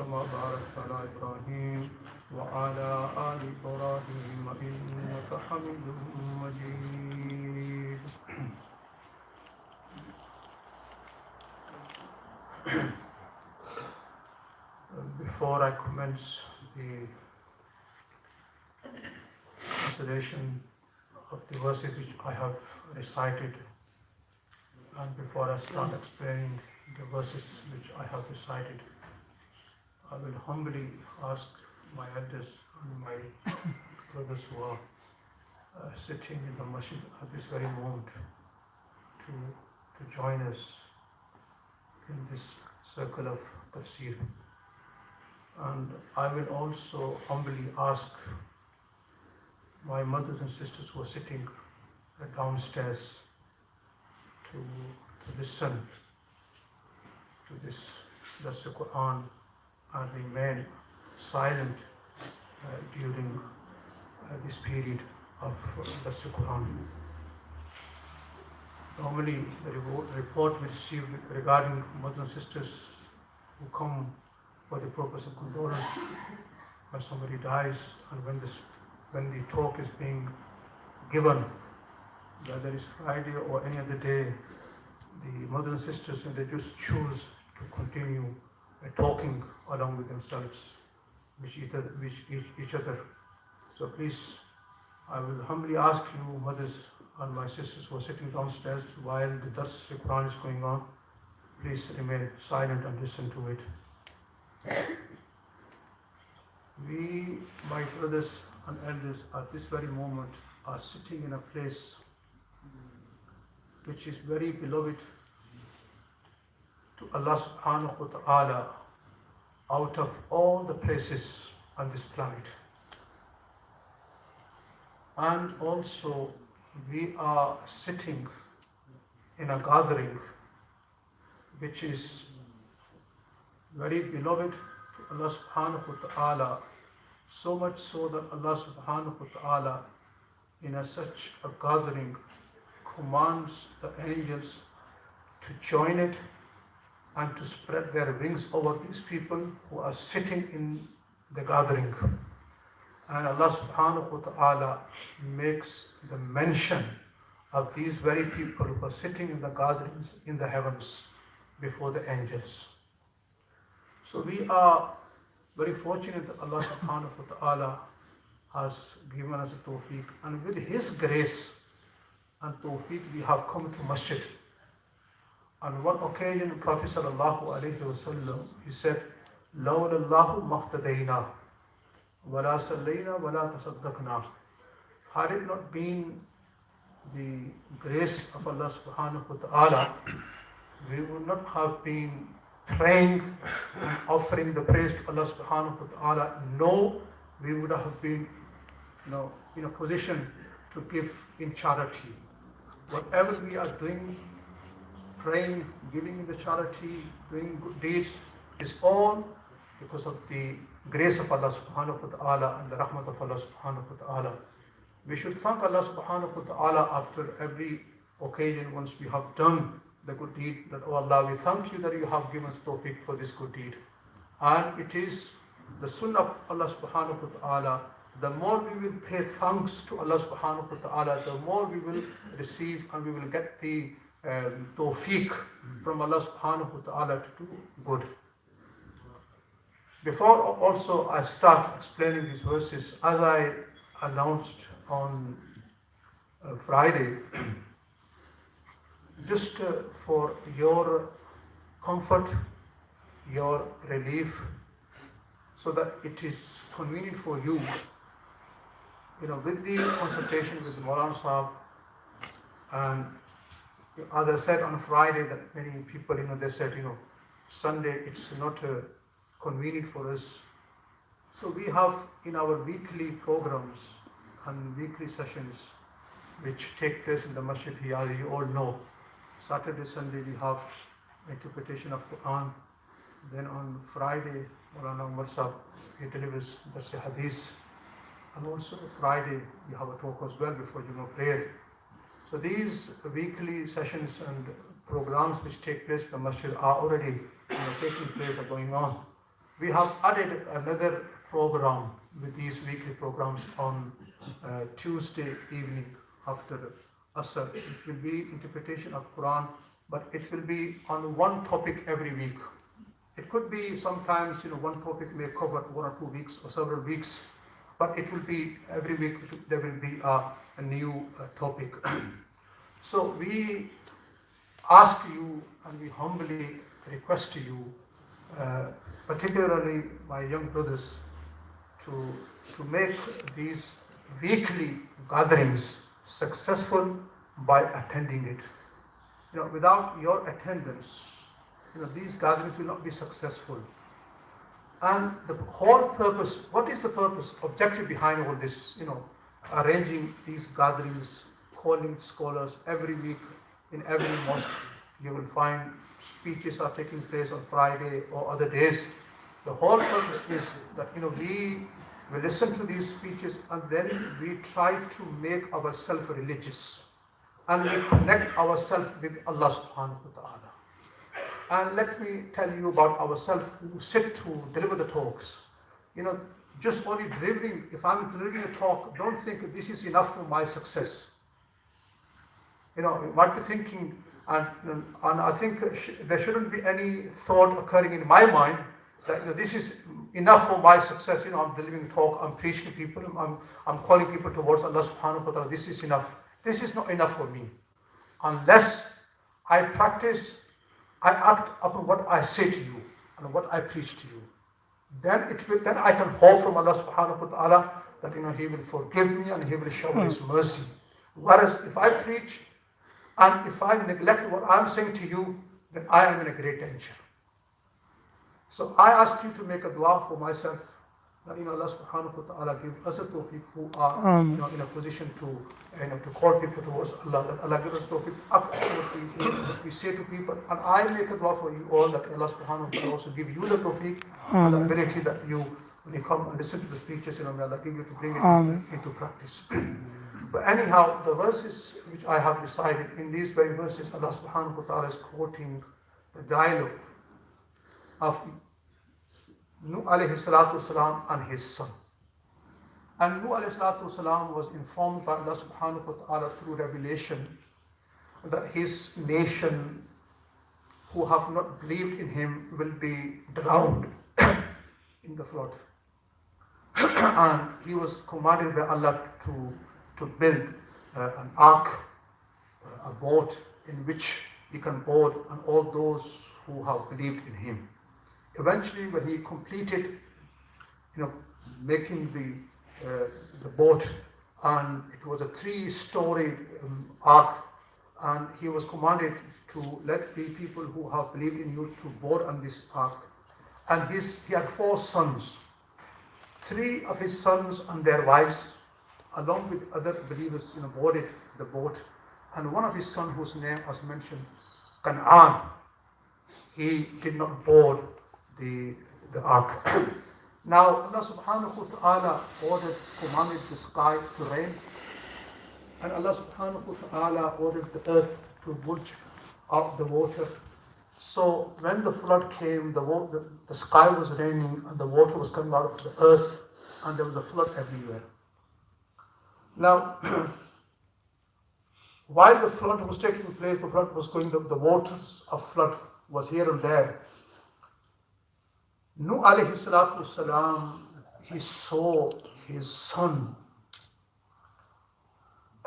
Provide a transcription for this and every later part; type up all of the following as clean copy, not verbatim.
كما باركت على إبراهيم وعلى آل إبراهيم إنك حميد مجيد. Before I commence the translation of the verses which I have recited, and before I start explaining the verses which I have recited, I will humbly ask my elders and my brothers who are sitting in the masjid at this very moment to join us in this circle of tafsir. And I will also humbly ask my mothers and sisters who are sitting downstairs to listen to this Dars Quran and remain silent during this period of Dars Quran. Normally, the report we receive regarding mothers and sisters who come for the purpose of condolence when somebody dies, and when the talk is being given, whether it's Friday or any other day, the mothers and sisters, and they just choose to continue talking along with themselves, with each other. So please, I will humbly ask you, mothers and my sisters who are sitting downstairs while the Dars Quran is going on, please remain silent and listen to it. We, my brothers and elders, at this very moment are sitting in a place which is very beloved to Allah subhanahu wa ta'ala out of all the places on this planet. And also we are sitting in a gathering which is very beloved to Allah subhanahu wa ta'ala, so much so that Allah subhanahu wa ta'ala in such a gathering commands the angels to join it and to spread their wings over these people who are sitting in the gathering. And Allah subhanahu wa ta'ala makes the mention of these very people who are sitting in the gatherings in the heavens before the angels. So we are very fortunate that Allah subhanahu wa ta'ala has given us a tawfiq, and with His grace and tawfiq we have come to masjid. On one occasion, Prophet sallallahu alaihi wasallam, he said, "Lawla Allahu mahtadayna, wala sallayna, wala tasaddaqna." Had it not been the grace of Allah subhanahu wa ta'ala, we would not have been praying and offering the praise to Allah subhanahu wa ta'ala. No, we would have been in a position to give in charity. Whatever we are doing, praying, giving in the charity, doing good deeds, is all because of the grace of Allah subhanahu wa ta'ala and the rahmat of Allah subhanahu wa ta'ala. We should thank Allah subhanahu wa ta'ala after every occasion once we have done the good deed, that, "Oh Allah, we thank you that you have given us tawfiq for this good deed." And it is the sunnah of Allah subhanahu wa ta'ala, the more we will pay thanks to Allah subhanahu wa ta'ala, the more we will receive and we will get the tawfiq from Allah subhanahu wa ta'ala to do good. Before also I start explaining these verses, as I announced on Friday, just for your comfort, your relief, so that it is convenient for you, with the consultation with Moulana Saheb, and as I said on Friday, that many people, they said, Sunday it's not convenient for us. So we have in our weekly programs and weekly sessions which take place in the masjid here, as you all know, Saturday, Sunday we have interpretation of Quran. Then on Friday, Moulana Mohammed Saheb, he delivers the hadith. And also Friday, we have a talk as well before Jummah prayer. So these weekly sessions and programs which take place in the masjid are already taking place, are going on. We have added another program with these weekly programs on Tuesday evening after Asr. It will be interpretation of Quran, but it will be on one topic every week. It could be sometimes, one topic may cover 1 or 2 weeks or several weeks, but it will be every week there will be a new topic. So we ask you and we humbly request you, particularly my young brothers, to make these weekly gatherings successful by attending it. Without your attendance, these gatherings will not be successful. And the whole purpose, what is the purpose, objective behind all this? Arranging these gatherings, calling scholars every week in every mosque. You will find speeches are taking place on Friday or other days. The whole purpose is that we listen to these speeches and then we try to make ourselves religious and we connect ourselves with Allah subhanahu wa ta'ala. And let me tell you about ourselves who sit to deliver the talks. Just only delivering, if I'm delivering a talk, don't think this is enough for my success. You might be thinking, and I think there shouldn't be any thought occurring in my mind that this is enough for my success. I'm delivering a talk, I'm preaching to people, I'm calling people towards Allah subhanahu wa ta'ala. This is enough. This is not enough for me. Unless I practice, I act upon what I say to you and what I preach to you. Then I can hope from Allah subhanahu wa ta'ala that He will forgive me and He will show me His mercy. Whereas if I preach and if I neglect what I'm saying to you, then I am in a great danger. So I ask you to make a dua for myself that Allah subhanahu wa ta'ala give us a tawfiq who are in a position to call people towards Allah, that Allah give us tawfiq up to what we say to people. And I make a dua for you all that Allah subhanahu wa ta'ala also give you the tawfiq and the ability that when you come and listen to the speeches, may Allah give you to bring it into practice. But anyhow, the verses which I have decided, in these very verses, Allah subhanahu wa ta'ala is quoting the dialogue of Nuh alayhi salatu salam and his son. And Nuh alayhi salatu salam was informed by Allah subhanahu wa ta'ala through revelation that his nation who have not believed in him will be drowned in the flood. And he was commanded by Allah to build an ark, a boat in which he can board and all those who have believed in him. Eventually, when he completed, making the boat, and it was a 3-story ark, and he was commanded to let the people who have believed in you to board on this ark. And he had 4 sons. 3 of his sons and their wives, along with other believers, boarded the boat. And one of his sons, whose name was mentioned, Canaan, he did not board the ark. Now Allah subhanahu wa ta'ala commanded the sky to rain, and Allah subhanahu wa ta'ala ordered the earth to bulge out the water. So when the flood came, the sky was raining and the water was coming out of the earth, and there was a flood everywhere. Now, while the flood was taking place, the flood was going, the waters of flood was here and there. Nuh alayhi salatu salam, he saw his son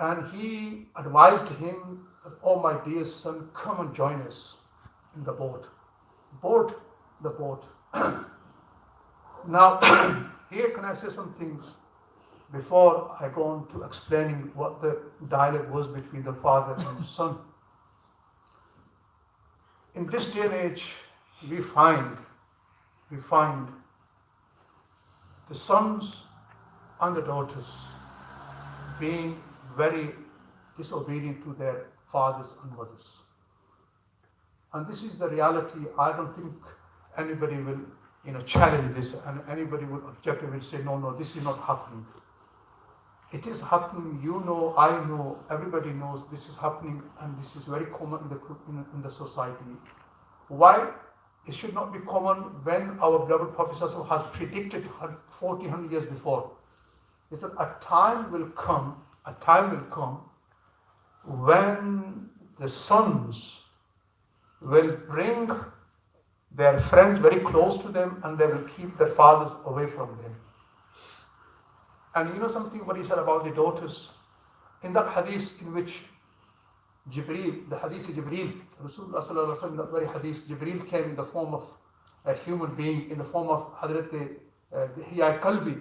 and he advised him that, oh my dear son, come and join us in the boat. Board the boat. Now, here can I say something before I go on to explaining what the dialogue was between the father and the son. In this day and age, we find the sons and the daughters being very disobedient to their fathers and mothers. And this is the reality. I don't think anybody will challenge this, and anybody will object and will say, no, this is not happening. It is happening, I know, everybody knows this is happening, and this is very common in the society. Why? it should not be common when our beloved Prophet ﷺ has predicted 1400 years before. He said, a time will come when the sons will bring their friends very close to them and they will keep their fathers away from them. And you know something what he said about the daughters? In that hadith in which Jibreel, the hadith of Jibreel, Rasulullah sallallahu alaihi wasallam, that very hadith, Jibreel came in the form of a human being, in the form of Hadrat Dihya Kalbi.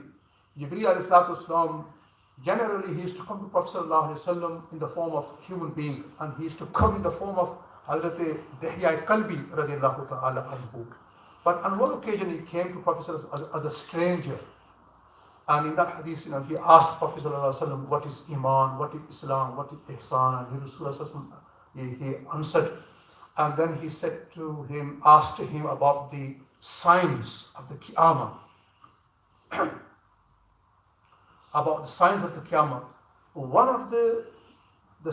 Jibreel alayhi salatu wasalam, generally he used to come to Prophet sallallahu alaihi wasallam in the form of human being, and he used to come in the form of Hadrat Dihya Kalbi radiallahu ta'ala anhu. But on one occasion he came to Prophet sallallahu alaihi wasallam as a stranger. And in that hadith, he asked Prophet ﷺ, what is Iman, what is Islam, what is Ihsan, and he answered. And then he said to him, asked him about the signs of the Qiyamah. About the signs of the Qiyamah. One of the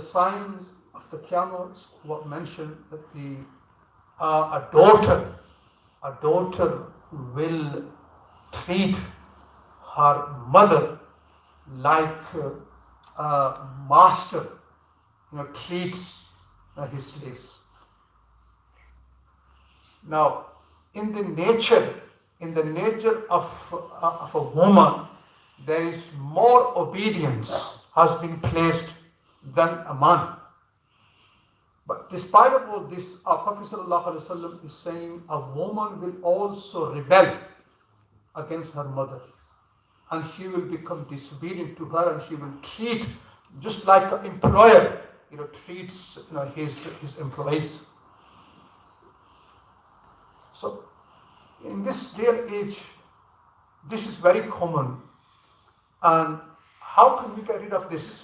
signs of the Qiyamah is what mentioned that a daughter will treat her mother like a master treats his slaves. Now, in the nature of a woman, there is more obedience has been placed than a man. But despite of all this, our Prophet ﷺ is saying a woman will also rebel against her mother. And she will become disobedient to her, and she will treat just like an employer, treats his employees. So, in this day and age, this is very common. And how can we get rid of this?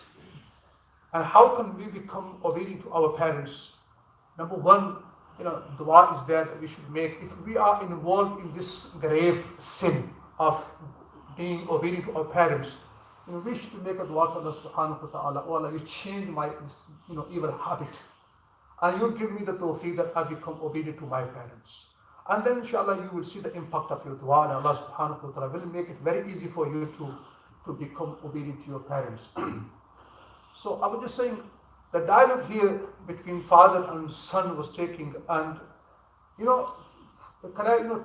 And how can we become obedient to our parents? Number one, dua is there that we should make. If we are involved in this grave sin of being obedient to our parents, we should make a dua to Allah subhanahu wa ta'ala. Oh Allah, you change my evil habit, and you give me the tawfiq that I become obedient to my parents. And then inshallah you will see the impact of your dua, and Allah subhanahu wa ta'ala will make it very easy for you to become obedient to your parents. So I was just saying, the dialogue here between father and son was taking, and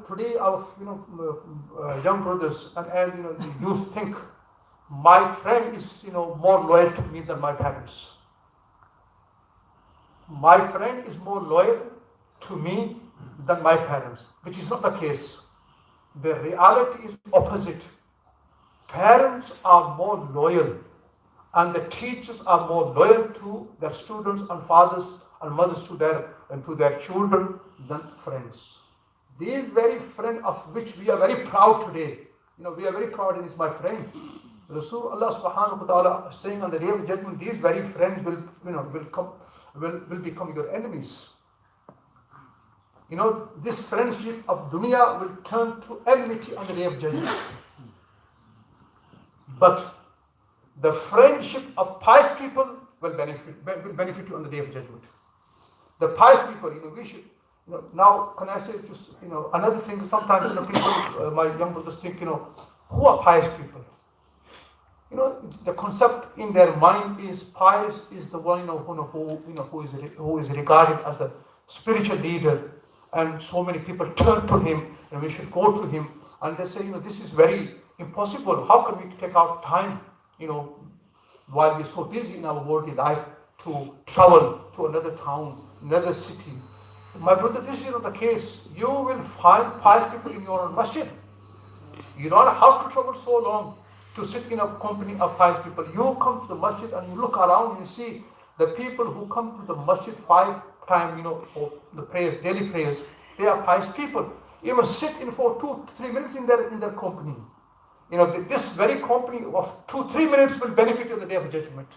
today our young brothers and the youth think my friend is more loyal to me than my parents. My friend is more loyal to me than my parents, which is not the case. The reality is opposite. Parents are more loyal, and the teachers are more loyal to their students, and fathers and mothers to their children than friends. These very friends of which we are very proud today. We are very proud, and it's my friend. Rasulullah subhanahu wa ta'ala saying on the day of judgment, these very friends will become your enemies. This friendship of dunya will turn to enmity on the day of judgment. But the friendship of pious people will benefit you on the day of judgment. The pious people, we should. Now, can I say just another thing? Sometimes people, my young brothers think, who are pious people? The concept in their mind is pious is the one who is regarded as a spiritual leader, and so many people turn to him, and we should go to him. And they say, this is very impossible. How can we take out time, while we're so busy in our worldly life, to travel to another town, another city? My brother, this is not the case. You will find pious people in your own masjid. You don't have to travel so long to sit in a company of pious people. You come to the masjid and you look around and you see the people who come to the masjid 5 times, for the prayers, daily prayers, they are pious people. You must sit in for 2-3 minutes in their company. This very company of 2-3 minutes will benefit you on the day of judgment.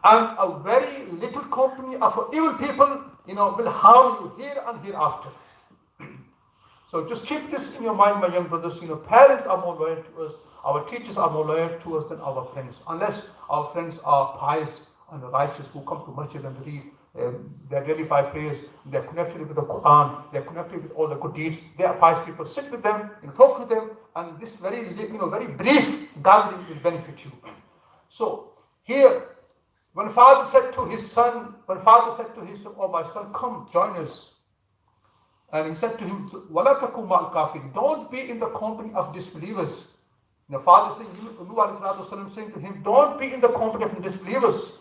And a very little company of evil people, will harm you here and hereafter. So just keep this in your mind, my young brothers. Parents are more loyal to us. Our teachers are more loyal to us than our friends. Unless our friends are pious and righteous, who come to masjid and read their daily 5 prayers, they're connected with the Quran, they're connected with all the good deeds. They are pious people. Sit with them, talk to them, and this very brief gathering will benefit you. So here, when father said to his son, "Oh my son, come join us," and he said to him, "Wala takum ma'al kafirin." Don't be in the company of disbelievers. The father saying, saying to him, "Don't be in the company of disbelievers."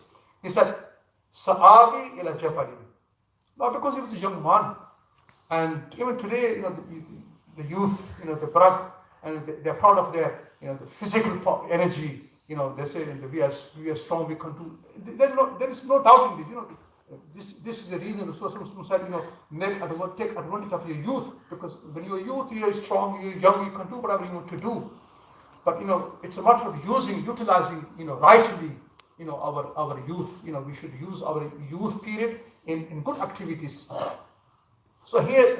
He said, "Sa'avi ila jabalin." Not because he was a young man, and even today, the youth, the brag, and they're proud of their, the physical energy. They say we are strong, we can do. There is no doubt in this. This is the reason the Rasul said, take advantage of your youth, because when you're youth, you're strong, you're young, you can do whatever you want to do. But it's a matter of utilizing, rightly, our youth. We should use our youth period in good activities. So here,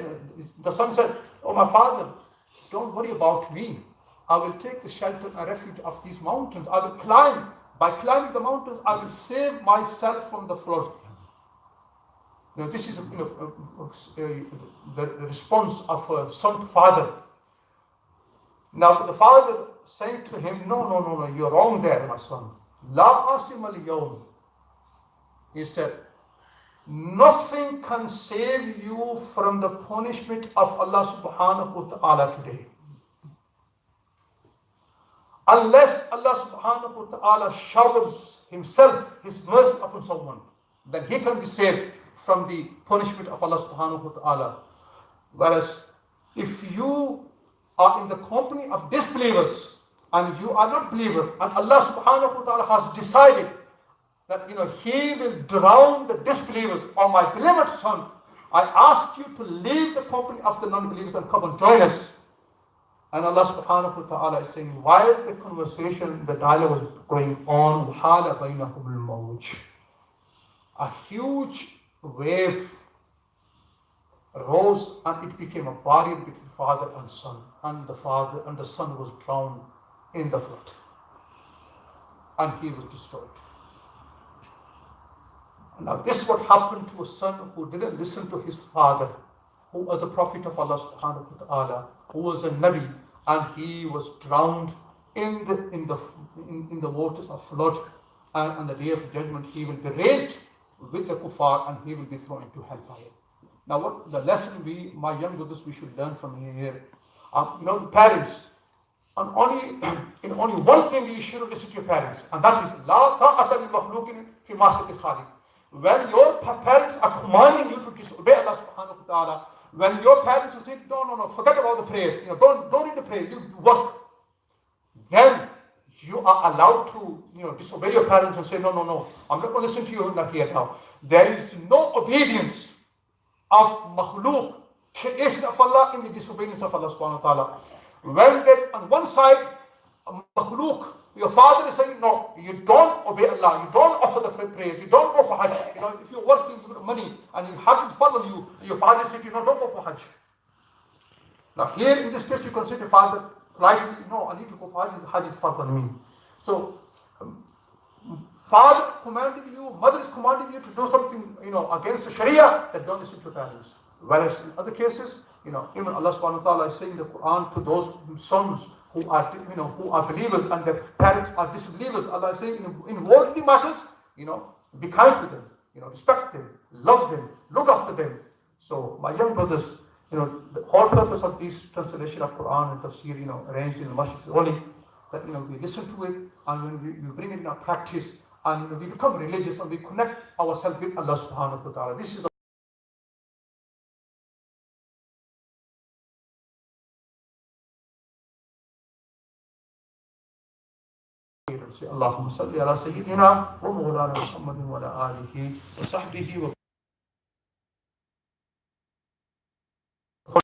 the son said, "Oh my father, don't worry about me. I will take the shelter and refuge of these mountains. I will climb. By climbing the mountains, I will save myself from the flood." This is the response of a son to father. Now the father saying to him, "No, you're wrong there, my son. La asim al-yawm." He said, "Nothing can save you from the punishment of Allah subhanahu wa ta'ala today. Unless Allah subhanahu wa ta'ala showers himself, his mercy upon someone, then he can be saved from the punishment of Allah subhanahu wa ta'ala. Whereas if you are in the company of disbelievers and you are not believer, and Allah subhanahu wa ta'ala has decided that he will drown the disbelievers, or my beloved son, I ask you to leave the company of the non-believers and come and join us." And Allah subhanahu wa ta'ala is saying, while the conversation, the dialogue was going on, a huge wave rose, and it became a barrier between father and son, and the son was drowned in the flood, and he was destroyed. Now this is what happened to a son who didn't listen to his father, who was a prophet of Allah subhanahu wa ta'ala, who was a Nabi, and he was drowned in the waters of flood, and on the day of judgment he will be raised with the kuffar and he will be thrown into hellfire. Now what the lesson my young brothers, we should learn from here, the parents, and only one thing you should listen to your parents, and that is la ta'ata lil makhluqin fi ma'siyatil khaliq. When your parents are commanding you to disobey Allah subhanahu wa ta'ala, when your parents are saying, no, forget about the prayers, don't read the prayers, you work, then you are allowed to, disobey your parents and say, no, I'm not going to listen to you here now. There is no obedience of makhluk, creation of Allah, in the disobedience of Allah subhanahu wa ta'ala. When on one side, makhluk, your father is saying, no, you don't obey Allah, you don't offer the prayers, you don't go for Hajj. If you're working, you get money, and Hajj follow you, and your father says, don't go for Hajj. Now here in this case, you can say to father politely, no, I need to go for Hajj, Hajj is far on me. So, father commanding you, mother is commanding you to do something, against the Sharia, then don't listen to parents. Whereas in other cases, even Allah subhanahu wa ta'ala is saying in the Quran to those sons who are believers and their parents are disbelievers, Allah is saying in worldly matters, be kind to them, respect them, love them, look after them. So my young brothers, the whole purpose of this translation of Quran and tafsir, arranged in the masjid is only that, we listen to it, and when we bring it in our practice, and we become religious, and we connect ourselves with Allah subhanahu wa ta'ala. This is the اللهم صل على سيدنا ومولانا محمد وعلى آله وصحبه